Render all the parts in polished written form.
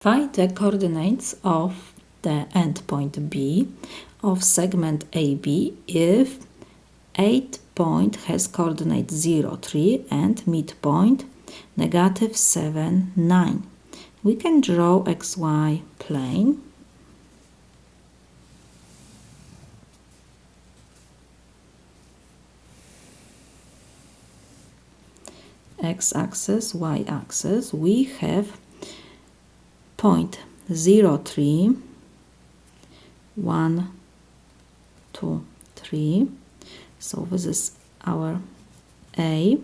Find the coordinates of the endpoint B of segment AB if 8 point has coordinate 0, 3 and midpoint negative 7, 9. We can draw xy plane. X-axis, y-axis. We have point 0, 3, 1, 2, 3. So this is our A.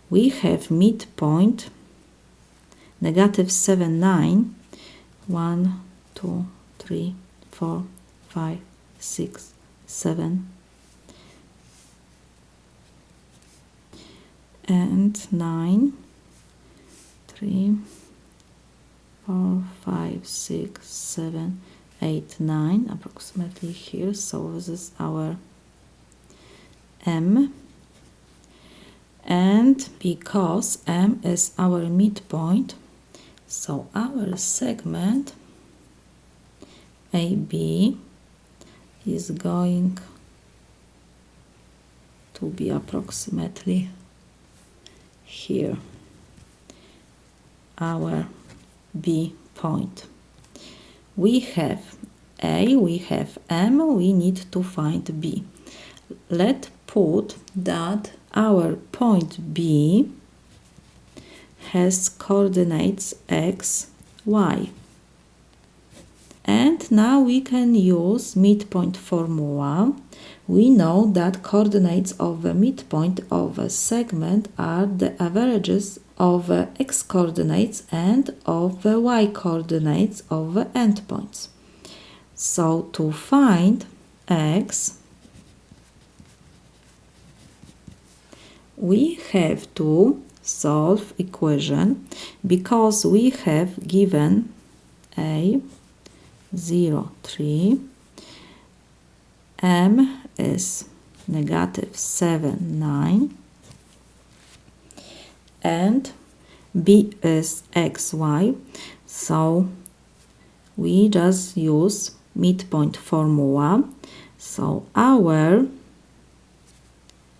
We have midpoint negative 7, 9. 1, 2, 3, 4, 5, 6, 7. And 9, 3, 4, 5, 6, 7, 8, 9, approximately here. So this is our M. And because M is our midpoint, so our segment AB is going to be approximately here, our B point. We have A, we have M, we need to find B. Let's put that our point B has coordinates x, y. And now we can use midpoint formula. We know that coordinates of the midpoint of a segment are the averages of the x coordinates and of the y coordinates of the endpoints. So to find x, we have to solve equation because we have given A 0, 3, M is negative 7, 9, and B is xy, so we just use midpoint formula. So our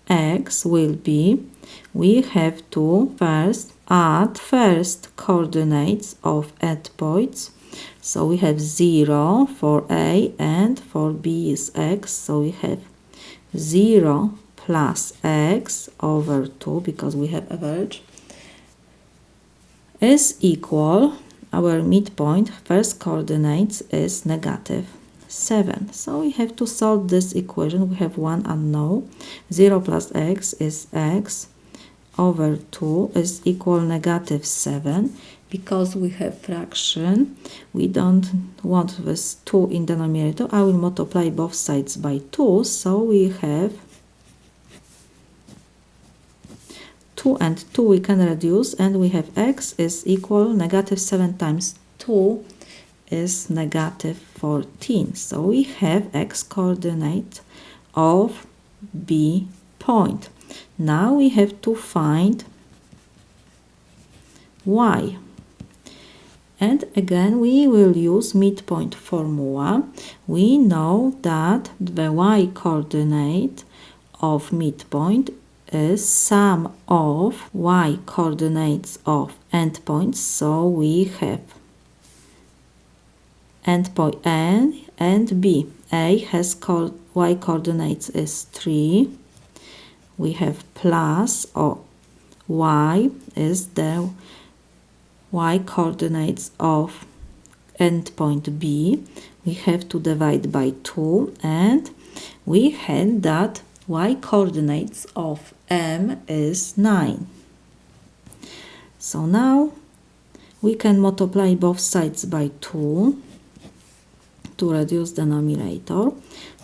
x will be, we have to first add first coordinates of endpoints. So we have 0 for A and for B is x. So we have 0 plus x over 2 because we have average is equal, our midpoint first coordinates is negative 7. So we have to solve this equation. We have one unknown. 0 plus x is x over 2 is equal negative 7. Because we have fraction, we don't want this 2 in denominator. I will multiply both sides by 2. So we have 2 and 2 we can reduce, and we have x is equal negative 7 times 2 is negative 14. So we have x coordinate of B point. Now we have to find y. And again, we will use midpoint formula. We know that the y coordinate of midpoint is sum of y coordinates of endpoints. So we have endpoint A and B. A has y coordinates is 3. We have plus or y is the y coordinates of endpoint B. We have to divide by 2, and we had that y coordinates of M is 9. So now we can multiply both sides by 2 to reduce the denominator.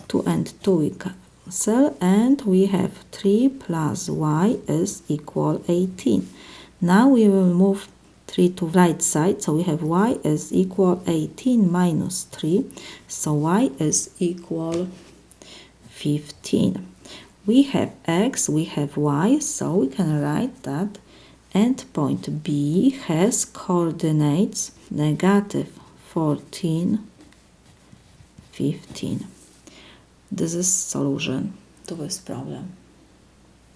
2 and 2 we cancel, and we have 3 plus y is equal 18. Now we will move 3 to right side, so we have y is equal 18 minus 3, so y is equal 15. We have x, we have y, so we can write that Endpoint B has coordinates negative 14, 15. This is solution to this problem.